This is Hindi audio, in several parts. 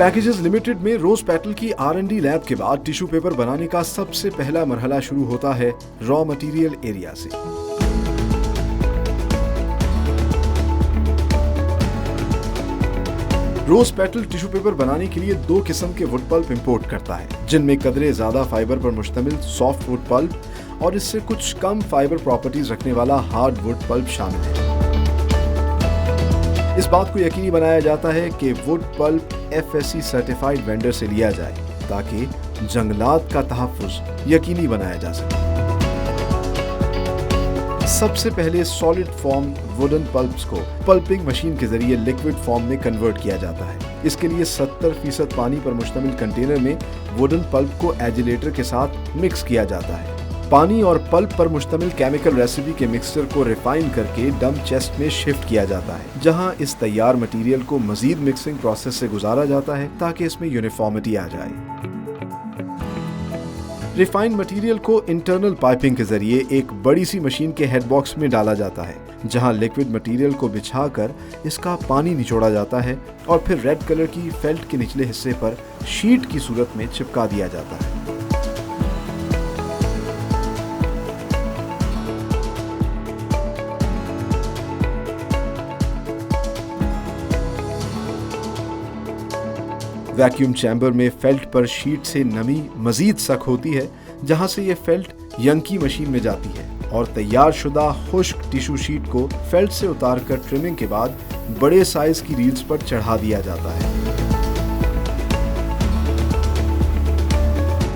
पैकेजेस लिमिटेड में रोज पेटल की R&D लैब के बाद टिश्यू पेपर बनाने का सबसे पहला मरहला शुरू होता है रॉ मटेरियल एरिया से। रोज पेटल टिश्यू पेपर बनाने के लिए 2 किस्म के वुड पल्प इंपोर्ट करता है, जिनमें कदरे ज्यादा फाइबर पर मुश्तमिल सॉफ्ट वुड पल्प और इससे कुछ कम फाइबर प्रॉपर्टीज रखने वाला हार्ड वुड पल्प शामिल है। इस बात को यकीनी बनाया जाता है कि wood pulp FSC certified vendor से लिया जाए ताकि जंगलात का तहफ्फुज यकीनी बनाया जा सके। सबसे पहले सॉलिड फॉर्म वुडन पल्प्स को पल्पिंग मशीन के जरिए लिक्विड फॉर्म में कन्वर्ट किया जाता है। इसके लिए 70% पानी पर मुश्तमिल कंटेनर में वुडन पल्प को एजिलेटर के साथ मिक्स किया जाता है। पानी और पल्प पर मुश्तमिल केमिकल रेसिपी के मिक्सचर को रिफाइन करके डम चेस्ट में शिफ्ट किया जाता है, जहां इस तैयार मटेरियल को मजीद मिक्सिंग प्रोसेस से गुजारा जाता है ताकि इसमें यूनिफॉर्मिटी आ जाए। रिफाइंड मटेरियल को इंटरनल पाइपिंग के जरिए एक बड़ी सी मशीन के हेड बॉक्स में डाला जाता है, जहां लिक्विड मटेरियल को बिछाकर इसका पानी निचोड़ा जाता है और फिर रेड कलर की फेल्ट के निचले हिस्से पर शीट की सूरत में चिपका दिया जाता है। वैक्यूम चैम्बर में फेल्ट पर शीट से नमी मजीद सख्त होती है, जहां से ये फेल्ट यंकी मशीन में जाती है और तैयार शुदा खुश्क टिश्यू शीट को फेल्ट से उतारकर ट्रिमिंग के बाद बड़े साइज की रील्स पर चढ़ा दिया जाता है।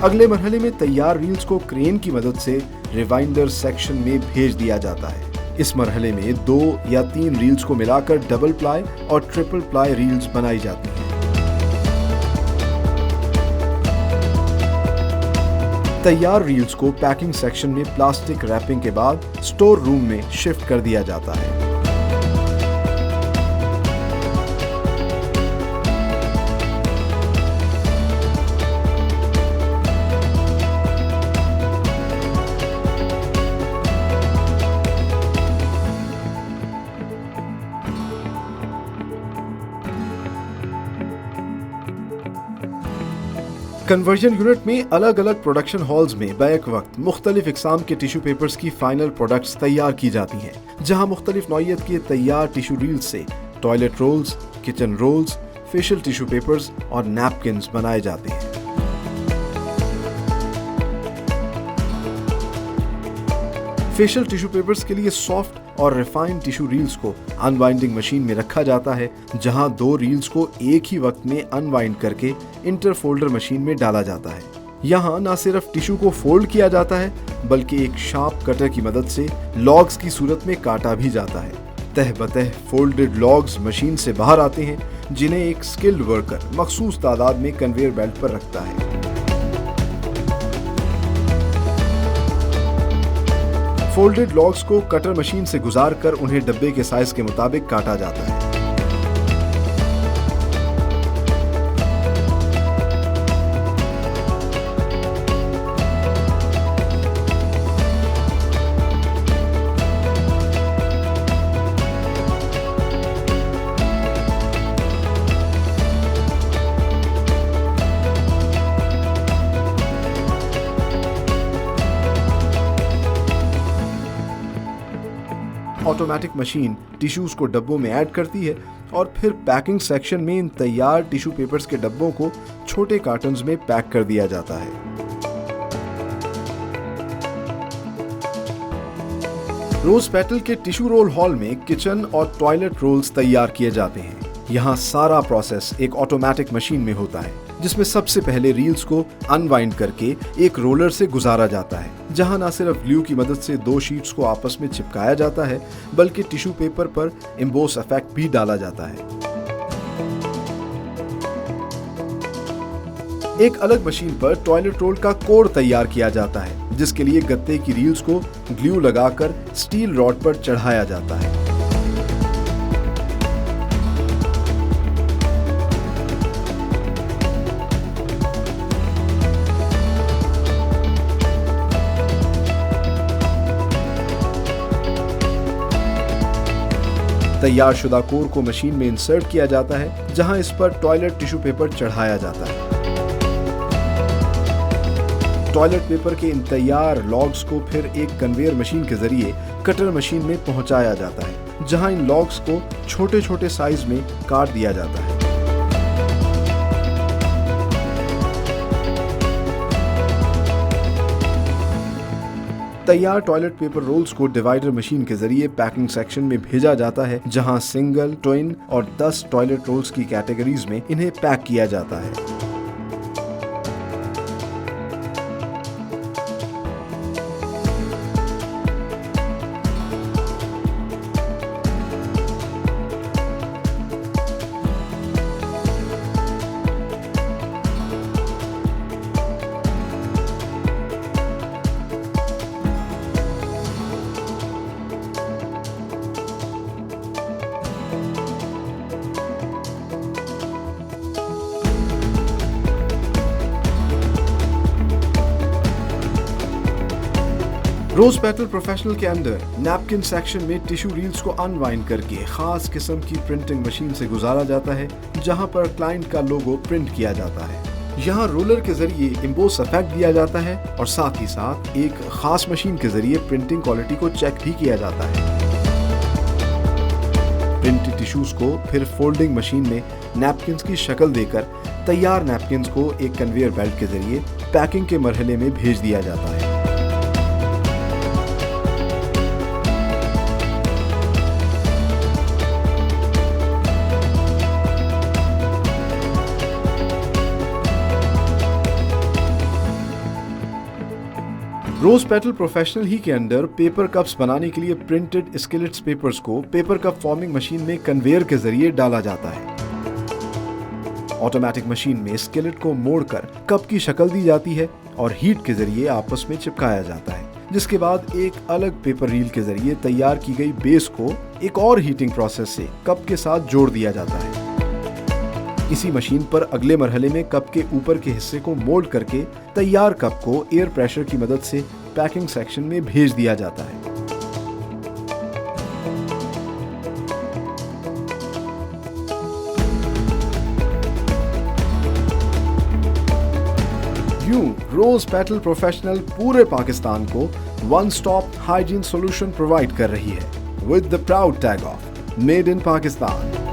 अगले मरहले में तैयार रील्स को क्रेन की मदद से रिवाइंडर सेक्शन में भेज दिया जाता है। इस मरहले में 2 या 3 रील्स को मिलाकर डबल प्लाई और ट्रिपल प्लाई रील्स बनाई जाती हैं। तैयार रील्स को पैकिंग सेक्शन में प्लास्टिक रैपिंग के बाद स्टोर रूम में शिफ्ट कर दिया जाता है। कन्वर्जन यूनिट में अलग अलग प्रोडक्शन हॉल्स में बैक वक्त मुख्तलिफ इकसाम के टिश्यू पेपर्स की फाइनल प्रोडक्ट्स तैयार की जाती हैं, जहां मुख्तलिफ नौइयत के तैयार टिश्यू रील्स से toilet rolls, kitchen rolls, facial tissue papers और नैपकिन्स बनाए जाते हैं। फेशियल टिश्यू पेपर्स के लिए सॉफ्ट और रिफाइंड टिश्यू रील्स को अनवाइंडिंग मशीन में रखा जाता है, जहां 2 रील्स को एक ही वक्त में अनवाइंड करके इंटरफोल्डर मशीन में डाला जाता है। यहाँ न सिर्फ टिश्यू को फोल्ड किया जाता है, बल्कि एक शार्प कटर की मदद से लॉग्स की सूरत में काटा भी जाता है। तह बतह फोल्डेड लॉग्स मशीन से बाहर आते हैं, जिन्हें एक स्किल्ड वर्कर मखसूस तादाद में कन्वेयर बेल्ट पर रखता है। फोल्डेड लॉग्स को कटर मशीन से गुजारकर उन्हें डब्बे के साइज के मुताबिक काटा जाता है। ऑटोमेटिक मशीन टिश्यूज को डब्बों में ऐड करती है और फिर पैकिंग सेक्शन में इन तैयार टिश्यू पेपर्स के डब्बों को छोटे कार्टन्स में पैक कर दिया जाता है। रोज पेटल के टिश्यू रोल हॉल में किचन और टॉयलेट रोल्स तैयार किए जाते हैं। यहाँ सारा प्रोसेस एक ऑटोमेटिक मशीन में होता है, जिसमें सबसे पहले रील्स को अनवाइंड करके एक रोलर से गुजारा जाता है, जहां न सिर्फ ग्लू की मदद से 2 शीट्स को आपस में चिपकाया जाता है, बल्कि टिश्यू पेपर पर एम्बोस इफेक्ट भी डाला जाता है। एक अलग मशीन पर टॉयलेट रोल का कोड तैयार किया जाता है, जिसके लिए गत्ते की रील्स को ग्लू लगाकर स्टील रॉड पर चढ़ाया जाता है। तैयार शुदा कोर को मशीन में इंसर्ट किया जाता है, जहां इस पर टॉयलेट टिश्यू पेपर चढ़ाया जाता है। टॉयलेट पेपर के इन तैयार लॉग्स को फिर एक कन्वेयर मशीन के जरिए कटर मशीन में पहुंचाया जाता है, जहां इन लॉग्स को छोटे छोटे साइज में काट दिया जाता है। तैयार टॉयलेट पेपर रोल्स को डिवाइडर मशीन के जरिए पैकिंग सेक्शन में भेजा जाता है, जहां सिंगल, ट्विन और 10 टॉयलेट रोल्स की कैटेगरीज में इन्हें पैक किया जाता है। रोज पेटल प्रोफेशनल के अंदर नैपकिन सेक्शन में टिश्यू रील्स को अनवाइंड करके खास किस्म की प्रिंटिंग मशीन से गुजारा जाता है, जहां पर क्लाइंट का लोगो प्रिंट किया जाता है। यहां रोलर के जरिए एम्बोस इफेक्ट दिया जाता है और साथ ही साथ एक खास मशीन के जरिए प्रिंटिंग क्वालिटी को चेक भी किया जाता है। प्रिंटेड टिश्यूज को फिर फोल्डिंग मशीन में नैपकिन की शक्ल देकर तैयार नैपकिन को एक कन्वेयर बेल्ट के जरिए पैकिंग के मरहले में भेज दिया जाता है। रोज पेटल प्रोफेशनल ही के अंदर पेपर कप्स बनाने के लिए प्रिंटेड स्किलेट्स पेपर्स को पेपर कप फॉर्मिंग मशीन में कन्वेयर के जरिए डाला जाता है। ऑटोमेटिक मशीन में स्किलेट को मोड़कर कप की शक्ल दी जाती है और हीट के जरिए आपस में चिपकाया जाता है, जिसके बाद एक अलग पेपर रील के जरिए तैयार की गई बेस को एक और हीटिंग प्रोसेस से कप के साथ जोड़ दिया जाता है। इसी मशीन पर अगले मरहले में कप के ऊपर के हिस्से को मोल्ड करके तैयार कप को एयर प्रेशर की मदद से पैकिंग सेक्शन में भेज दिया जाता है। यूं रोज पेटल प्रोफेशनल पूरे पाकिस्तान को one stop hygiene solution provide कर रही है with the proud tag of made in Pakistan.